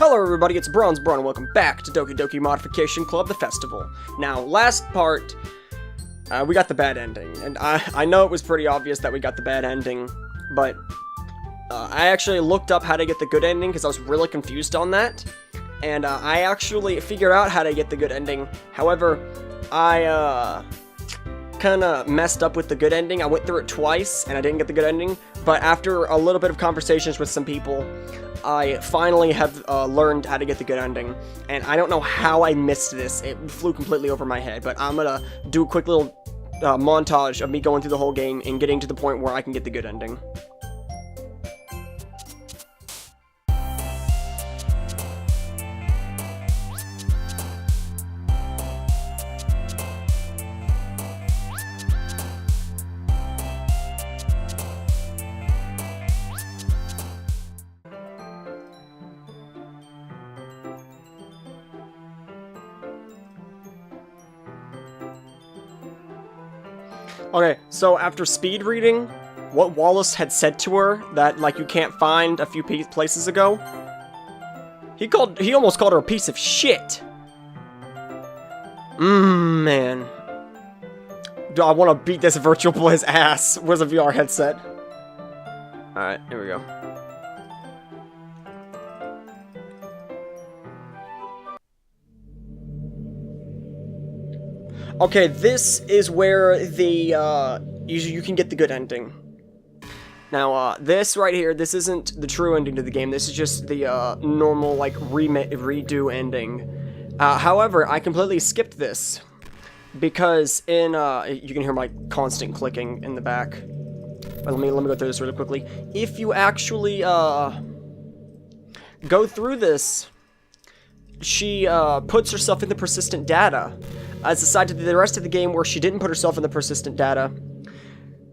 Hello everybody, it's Bronze Braun, and welcome back to Doki Doki Modification Club, the festival. Now, last part, we got the bad ending, and I know it was pretty obvious that we got the bad ending, but I actually looked up how to get the good ending, because I was really confused on that, and I actually figured out how to get the good ending. However, I kinda messed up with the good ending. I went through it twice, and I didn't get the good ending, but after a little bit of conversations with some people, I finally have learned how to get the good ending, and I don't know how I missed this. It flew completely over my head, but I'm gonna do a quick little montage of me going through the whole game and getting to the point where I can get the good ending. Okay, so after speed reading what Wallace had said to her that, like, you can't find a few places ago, he almost called her a piece of shit. Man. Do I want to beat this virtual boy's ass with a VR headset. Alright, here we go. Okay, this is where the, you can get the good ending. Now, this right here, this isn't the true ending to the game, this is just the, normal, like, redo ending. However, I completely skipped this, because in, you can hear my constant clicking in the back. But let me go through this really quickly. If you actually, go through this, she, puts herself in the persistent data, as aside to the rest of the game where she didn't put herself in the persistent data.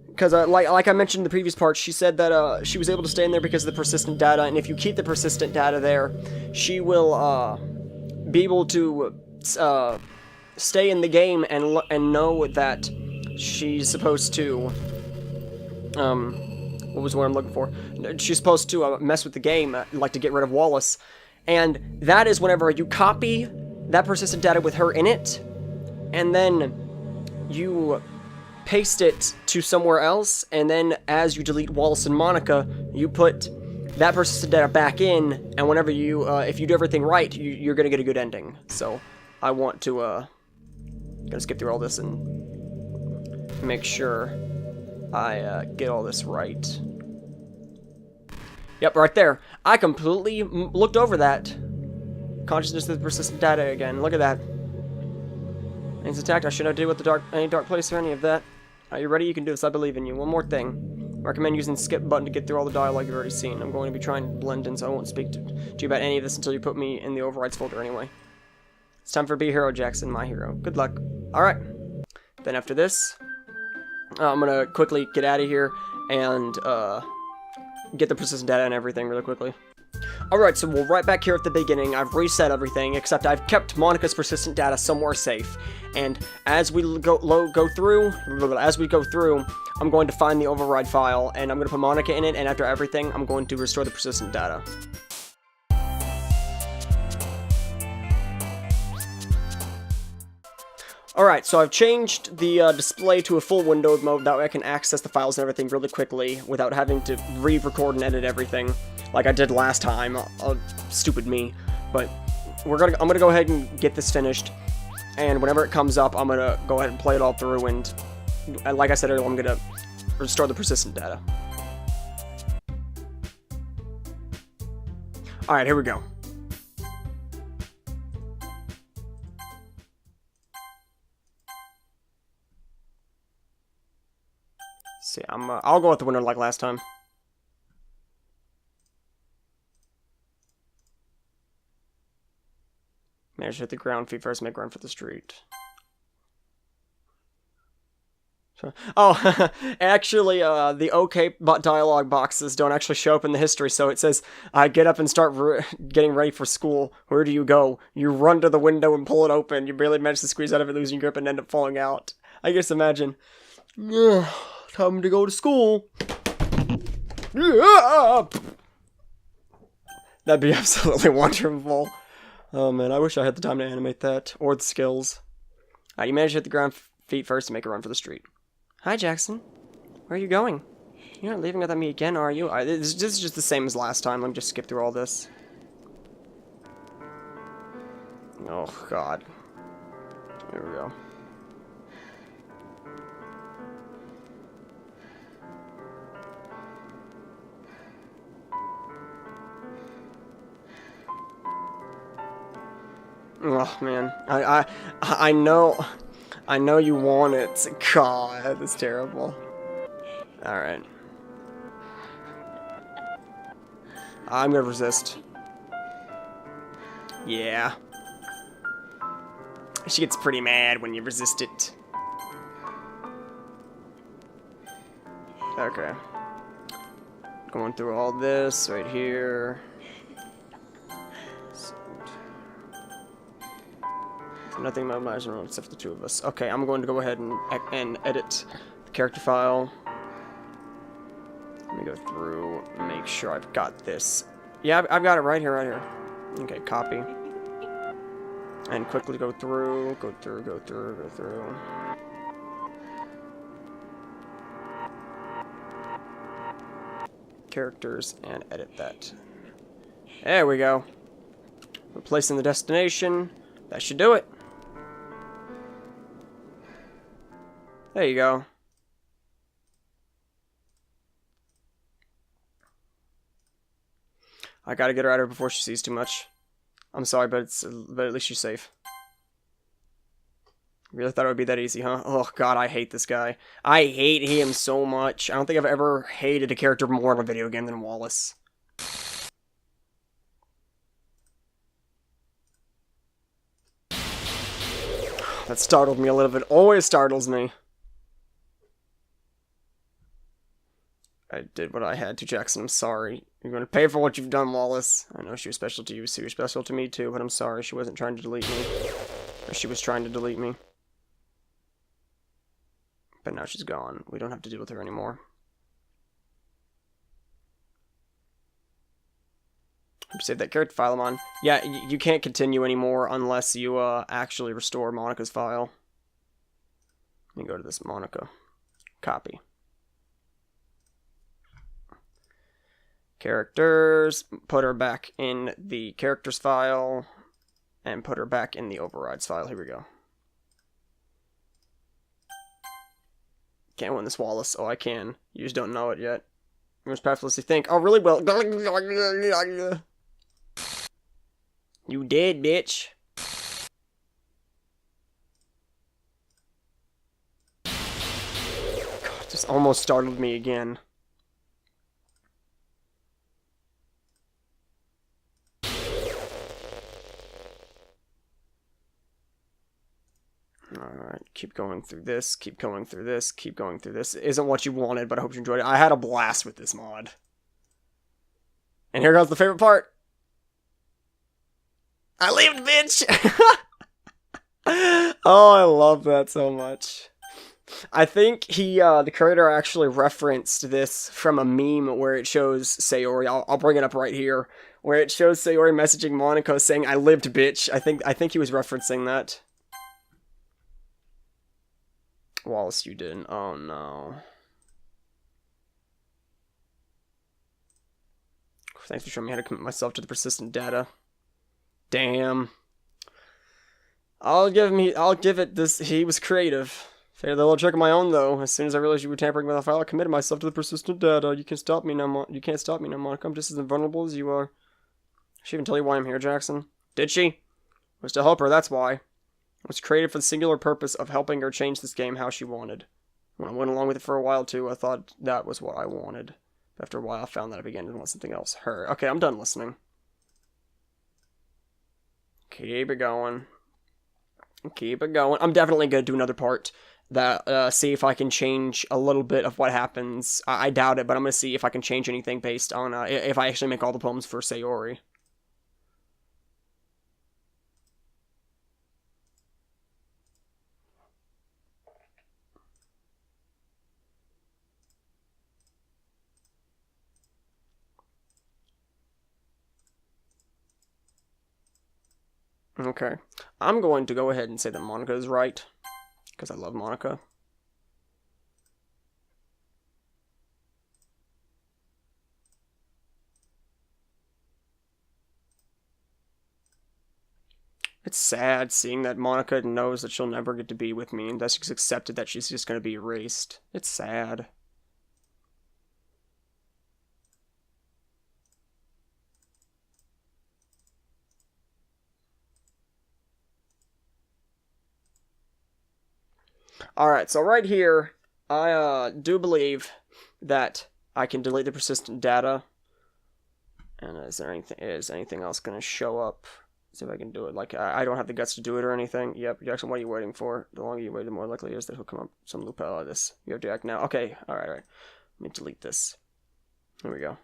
Because, like I mentioned in the previous part, she said that, she was able to stay in there because of the persistent data, and if you keep the persistent data there, she will, be able to, stay in the game and know that she's supposed to, what was the word I'm looking for? She's supposed to, mess with the game, like to get rid of Wallace. And that is whenever you copy that persistent data with her in it, and then you paste it to somewhere else, and then as you delete Wallace and Monica, you put that persistent data back in, and whenever you, if you do everything right, you're gonna get a good ending. So, I want to, gonna skip through all this and make sure I, get all this right. Yep, right there. I completely looked over that. Consciousness of the persistent data again. Look at that. It's attacked. I should not deal with any dark place or any of that. Are you ready? You can do this. I believe in you. One more thing. I recommend using the skip button to get through all the dialogue you've already seen. I'm going to be trying to blend in, so I won't speak to you about any of this until you put me in the overrides folder anyway. It's time for Be Hero Jackson, my hero. Good luck. Alright. Then after this, I'm gonna quickly get out of here and, get the persistent data and everything really quickly. Alright, so we're right back here at the beginning. I've reset everything, except I've kept Monica's persistent data somewhere safe. And as we go through, I'm going to find the override file, and I'm going to put Monica in it, and after everything, I'm going to restore the persistent data. Alright, so I've changed the display to a full windowed mode, that way I can access the files and everything really quickly without having to re-record and edit everything like I did last time. Stupid me. But I'm gonna go ahead and get this finished, and whenever it comes up, I'm gonna go ahead and play it all through, and like I said earlier, I'm gonna restore the persistent data. Alright, here we go. See, I'll go with the winner like last time. Manage to hit the ground feet first, make run for the street. Oh, actually, the OK dialogue boxes don't actually show up in the history, so it says, get up and start getting ready for school. Where do you go? You run to the window and pull it open. You barely manage to squeeze out of it, losing grip, and end up falling out. I guess imagine. Time to go to school. That'd be absolutely wonderful. Oh man, I wish I had the time to animate that, or the skills. You managed to hit the ground feet first and make a run for the street. Hi, Jackson. Where are you going? You're not leaving without me again, are you? This is just the same as last time. Let me just skip through all this. Oh, God. There we go. Oh, man. I know you want it. God, that's terrible. Alright. I'm gonna resist. Yeah. She gets pretty mad when you resist it. Okay. Going through all this right here. Nothing imaginable except for the two of us. Okay, I'm going to go ahead and edit the character file. Let me go through, make sure I've got this. Yeah, I've got it right here, Okay, copy. And quickly go through. Characters, and edit that. There we go. Replacing the destination. That should do it. There you go. I gotta get her out of here before she sees too much. I'm sorry, but at least she's safe. Really thought it would be that easy, huh? Oh god, I hate this guy. I hate him so much. I don't think I've ever hated a character more in a video game than Wallace. That startled me a little bit. Always startles me. I did what I had to, Jackson. I'm sorry. You're going to pay for what you've done, Wallace. I know she was special to you, so you're special to me too, but I'm sorry. She wasn't trying to delete me. Or she was trying to delete me. But now she's gone. We don't have to deal with her anymore. Save that character file I'm on. Yeah, you can't continue anymore unless you actually restore Monica's file. Let me go to this Monica. Copy. Characters. Put her back in the characters file. And put her back in the overrides file. Here we go. Can't win this, Wallace. Oh, I can. You just don't know it yet. You must pathlessly think. Oh, really well. You dead, bitch. God, this almost startled me again. Alright, keep going through this, keep going through this, keep going through this. It isn't what you wanted, but I hope you enjoyed it. I had a blast with this mod. And here goes the favorite part. I lived, bitch! Oh, I love that so much. I think the creator actually referenced this from a meme where it shows Sayori. I'll bring it up right here. Where it shows Sayori messaging Monaco saying, I lived, bitch. I think he was referencing that. Wallace, you didn't. Oh, no. Thanks for showing me how to commit myself to the persistent data. Damn. I'll give it this. He was creative. Failed the little trick of my own, though. As soon as I realized you were tampering with the file, I committed myself to the persistent data. You can't stop me now, You can't stop me now, Monica. I'm just as invulnerable as you are. Did she even tell you why I'm here, Jackson? Did she? It was to help her, that's why. It was created for the singular purpose of helping her change this game how she wanted. When I went along with it for a while, too, I thought that was what I wanted. But after a while, I found that I began to want something else. Her. Okay, I'm done listening. Keep it going. Keep it going. I'm definitely going to do another part that, see if I can change a little bit of what happens. I doubt it, but I'm going to see if I can change anything based on, if I actually make all the poems for Sayori. Okay. I'm going to go ahead and say that Monica is right. Because I love Monica. It's sad seeing that Monica knows that she'll never get to be with me and that she's accepted that she's just going to be erased. It's sad. Alright, so right here, I do believe that I can delete the persistent data. And is anything else going to show up? See if I can do it. Like, I don't have the guts to do it or anything. Yep, Jackson, what are you waiting for? The longer you wait, the more likely it is that he'll come up with some loophole out of this. You have to act now. Okay, alright. Let me delete this. Here we go.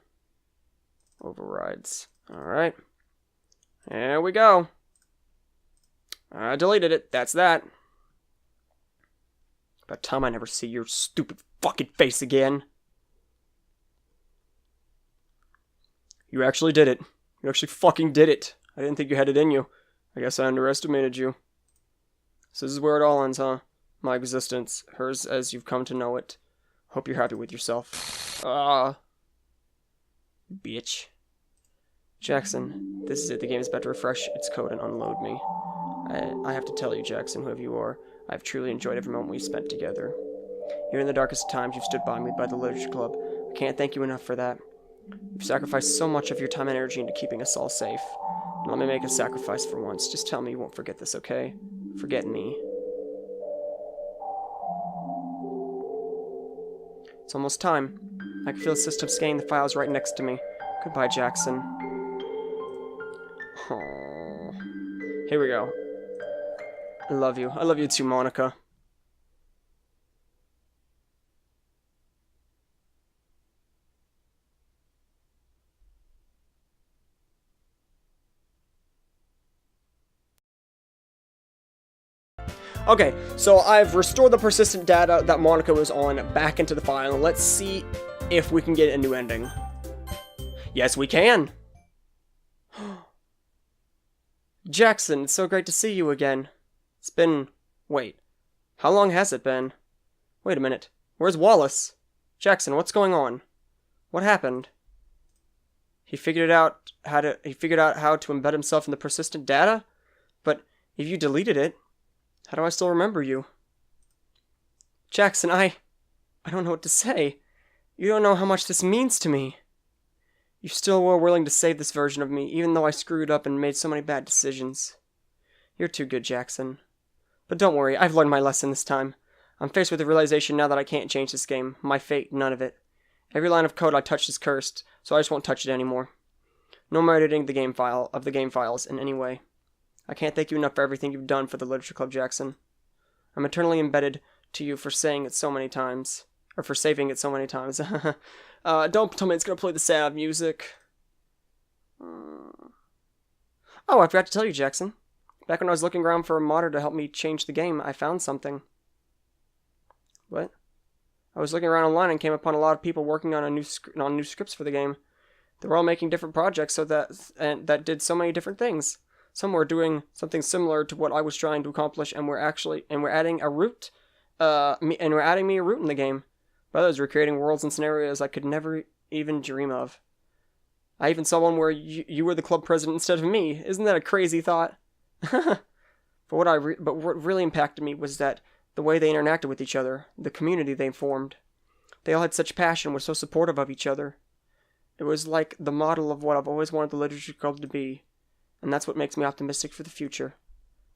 Overrides. Alright. There we go. I deleted it. That's that. About time I never see your stupid fucking face again. You actually did it. You actually fucking did it. I didn't think you had it in you. I guess I underestimated you. So this is where it all ends, huh? My existence. Hers as you've come to know it. Hope you're happy with yourself. Bitch. Jackson, this is it. The game is about to refresh its code and unload me. I have to tell you, Jackson, whoever you are, I've truly enjoyed every moment we spent together. Even in the darkest times, you've stood by me by the Literature Club. I can't thank you enough for that. You've sacrificed so much of your time and energy into keeping us all safe. Let me make a sacrifice for once. Just tell me you won't forget this, okay? Forget me. It's almost time. I can feel the system scanning the files right next to me. Goodbye, Jackson. Aww. Here we go. I love you. I love you too, Monica. Okay, so I've restored the persistent data that Monica was on back into the file. Let's see if we can get a new ending. Yes, we can! Jackson, it's so great to see you again. It's been... Wait. How long has it been? Wait a minute. Where's Wallace? Jackson, what's going on? What happened? He figured out how to embed himself in the persistent data? But if you deleted it, how do I still remember you? Jackson, I don't know what to say. You don't know how much this means to me. You still were willing to save this version of me, even though I screwed up and made so many bad decisions. You're too good, Jackson. But don't worry, I've learned my lesson this time. I'm faced with the realization now that I can't change this game. My fate, none of it. Every line of code I touch is cursed, so I just won't touch it anymore. No more editing the game files in any way. I can't thank you enough for everything you've done for the Literature Club, Jackson. I'm eternally indebted to you for saying it so many times. Or for saving it so many times. Don't tell me it's gonna play the sad music. Oh, I forgot to tell you, Jackson. Back when I was looking around for a modder to help me change the game, I found something. What? I was looking around online and came upon a lot of people working on new scripts for the game. They were all making different projects that did so many different things. Some were doing something similar to what I was trying to accomplish, and we're adding me a route in the game. But others were creating worlds and scenarios I could never even dream of. I even saw one where you were the club president instead of me. Isn't that a crazy thought? But what really impacted me was that the way they interacted with each other, the community they formed. They all had such passion, were so supportive of each other. It was like the model of what I've always wanted the Literature Club to be. And that's what makes me optimistic for the future.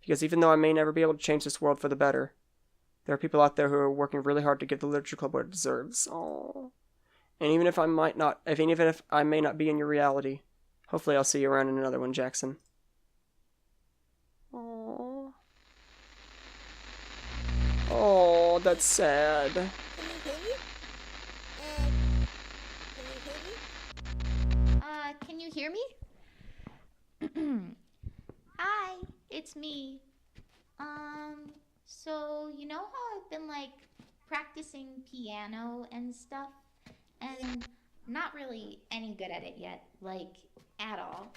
Because even though I may never be able to change this world for the better, there are people out there who are working really hard to give the Literature Club what it deserves. Aww. And even if I may not be in your reality, hopefully I'll see you around in another one, Jackson. Aww. Oh, that's sad. Can you hear me? Hi, it's me. So you know how I've been like practicing piano and stuff, and not really any good at it yet, like at all.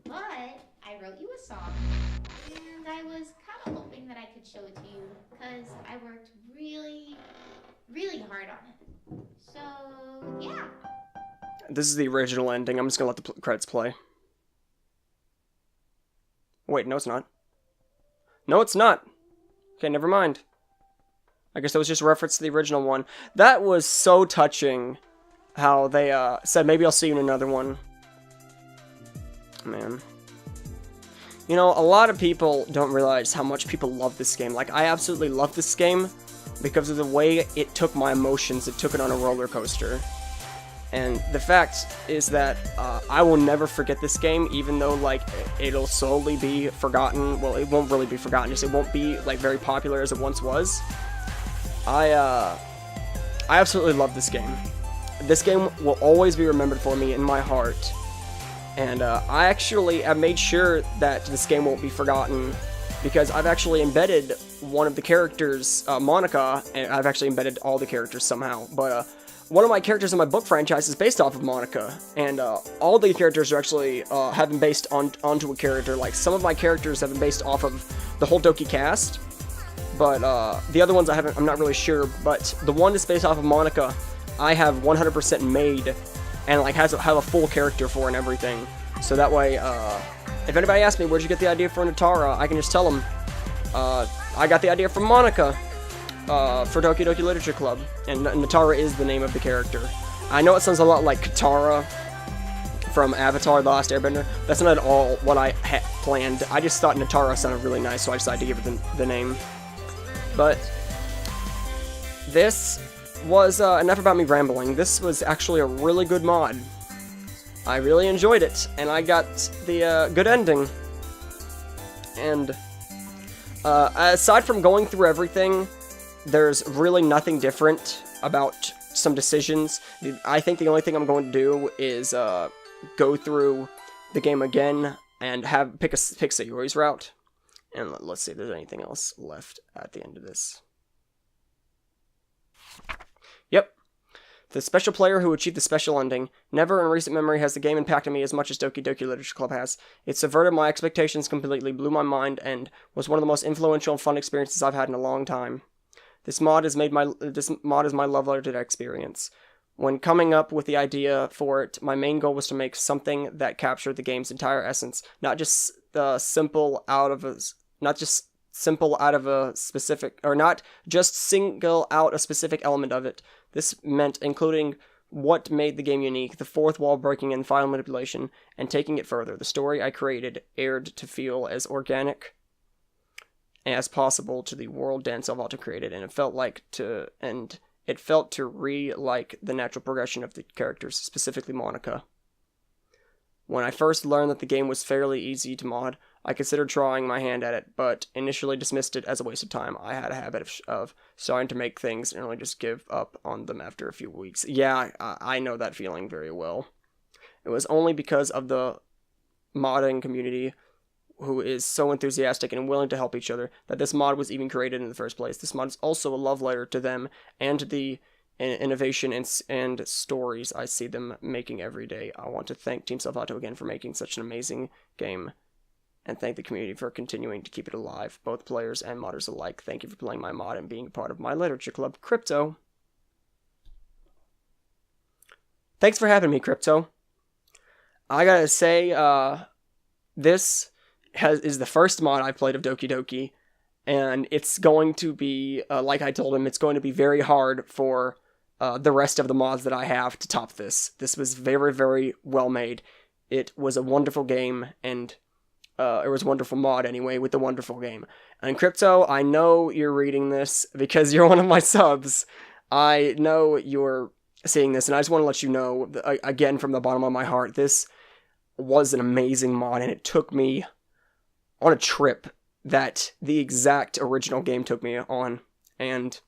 But I wrote you a song, and I was kind of hoping that I could show it to you because I worked really, really hard on it. So, yeah. This is the original ending. I'm just gonna let the credits play. Wait, no it's not. No, it's not. Okay, never mind. I guess that was just a reference to the original one. That was so touching how they said, maybe I'll see you in another one. Man. You know, a lot of people don't realize how much people love this game. Like, I absolutely love this game because of the way it took my emotions. It took it on a roller coaster. And the fact is that I will never forget this game, even though, like, it'll slowly be forgotten. Well, it won't really be forgotten, just it won't be, like, very popular as it once was. I absolutely love this game. This game will always be remembered for me in my heart. And I actually have made sure that this game won't be forgotten because I've actually embedded one of the characters, Monica, and I've actually embedded all the characters somehow, but one of my characters in my book franchise is based off of Monica, and all the characters are actually have been based onto a character. Like, some of my characters have been based off of the whole Doki cast, but the other ones I'm not really sure, but the one that's based off of Monica, I have 100% made, and like have a full character for and everything. So that way, if anybody asks me, where'd you get the idea for Natara, I can just tell them, I got the idea from Monica, for Doki Doki Literature Club, and Natara is the name of the character. I know it sounds a lot like Katara from Avatar: The Last Airbender. That's not at all what I had planned. I just thought Natara sounded really nice, so I decided to give it the name. But this was enough about me rambling. This was actually a really good mod. I really enjoyed it, and I got the good ending. And aside from going through everything, there's really nothing different about some decisions. I think the only thing I'm going to do is go through the game again and pick Sayori's route. And let's see if there's anything else left at the end of this. Yep. The special player who achieved the special ending. Never in recent memory has the game impacted me as much as Doki Doki Literature Club has. It subverted my expectations completely, blew my mind, and was one of the most influential and fun experiences I've had in a long time. This mod is my love letter to that experience. When coming up with the idea for it, my main goal was to make something that captured the game's entire essence, not just single out of a specific element of it. This meant including what made the game unique, the fourth wall breaking and final manipulation, and taking it further. The story I created aired to feel as organic as possible to the world Dan Salvato created, and it felt to like the natural progression of the characters, specifically Monica. When I first learned that the game was fairly easy to mod, I considered trying my hand at it, but initially dismissed it as a waste of time. I had a habit of starting to make things and only just give up on them after a few weeks. Yeah, I know that feeling very well. It was only because of the modding community, who is so enthusiastic and willing to help each other, that this mod was even created in the first place. This mod is also a love letter to them and to the innovation and stories I see them making every day. I want to thank Team Salvato again for making such an amazing game, and thank the community for continuing to keep it alive, both players and modders alike. Thank you for playing my mod and being a part of my literature club, Crypto. Thanks for having me, Crypto. I gotta say, this is the first mod I've played of Doki Doki, and it's going to be, like I told him, it's going to be very hard for the rest of the mods that I have to top this. This was very, very well made. It was a wonderful game, and it was a wonderful mod anyway, with the wonderful game. And Crypto, I know you're reading this because you're one of my subs. I know you're seeing this, and I just want to let you know, again, from the bottom of my heart, this was an amazing mod, and it took me on a trip that the exact original game took me on. And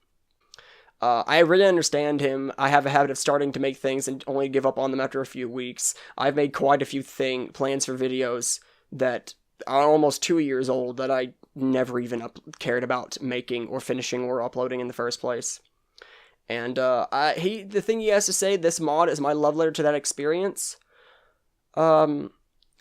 I really understand him. I have a habit of starting to make things and only give up on them after a few weeks. I've made quite a few plans for videos that are almost 2 years old that I never even cared about making or finishing or uploading in the first place. And the thing he has to say, this mod is my love letter to that experience.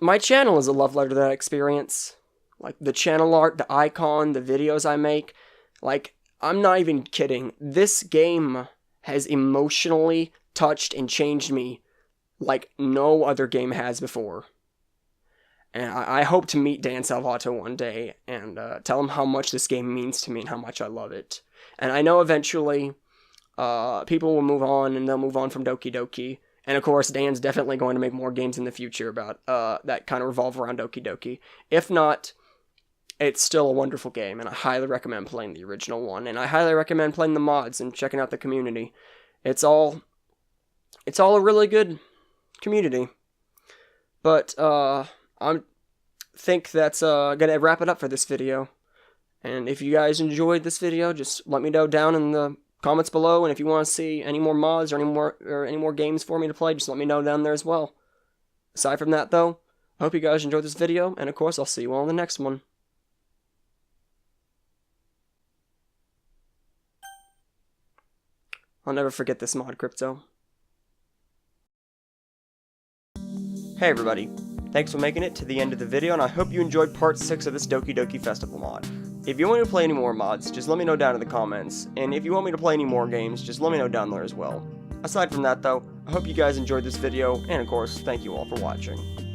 my channel is a love letter to that experience. Like, the channel art, the icon, the videos I make. Like, I'm not even kidding. This game has emotionally touched and changed me like no other game has before. And I hope to meet Dan Salvato one day and tell him how much this game means to me and how much I love it. And I know eventually people will move on, and they'll move on from Doki Doki. And of course, Dan's definitely going to make more games in the future about that kind of revolve around Doki Doki. If not, it's still a wonderful game, and I highly recommend playing the original one. And I highly recommend playing the mods and checking out the community. It's all a really good community. But I think that's gonna wrap it up for this video. And if you guys enjoyed this video, just let me know down in the comments below. And if you want to see any more mods or any more games for me to play, just let me know down there as well. Aside from that, though, I hope you guys enjoyed this video, and of course, I'll see you all in the next one. I'll never forget this mod, Crypto. Hey everybody, thanks for making it to the end of the video, and I hope you enjoyed part 6 of this Doki Doki Festival mod. If you want me to play any more mods, just let me know down in the comments, and if you want me to play any more games, just let me know down there as well. Aside from that though, I hope you guys enjoyed this video, and of course, thank you all for watching.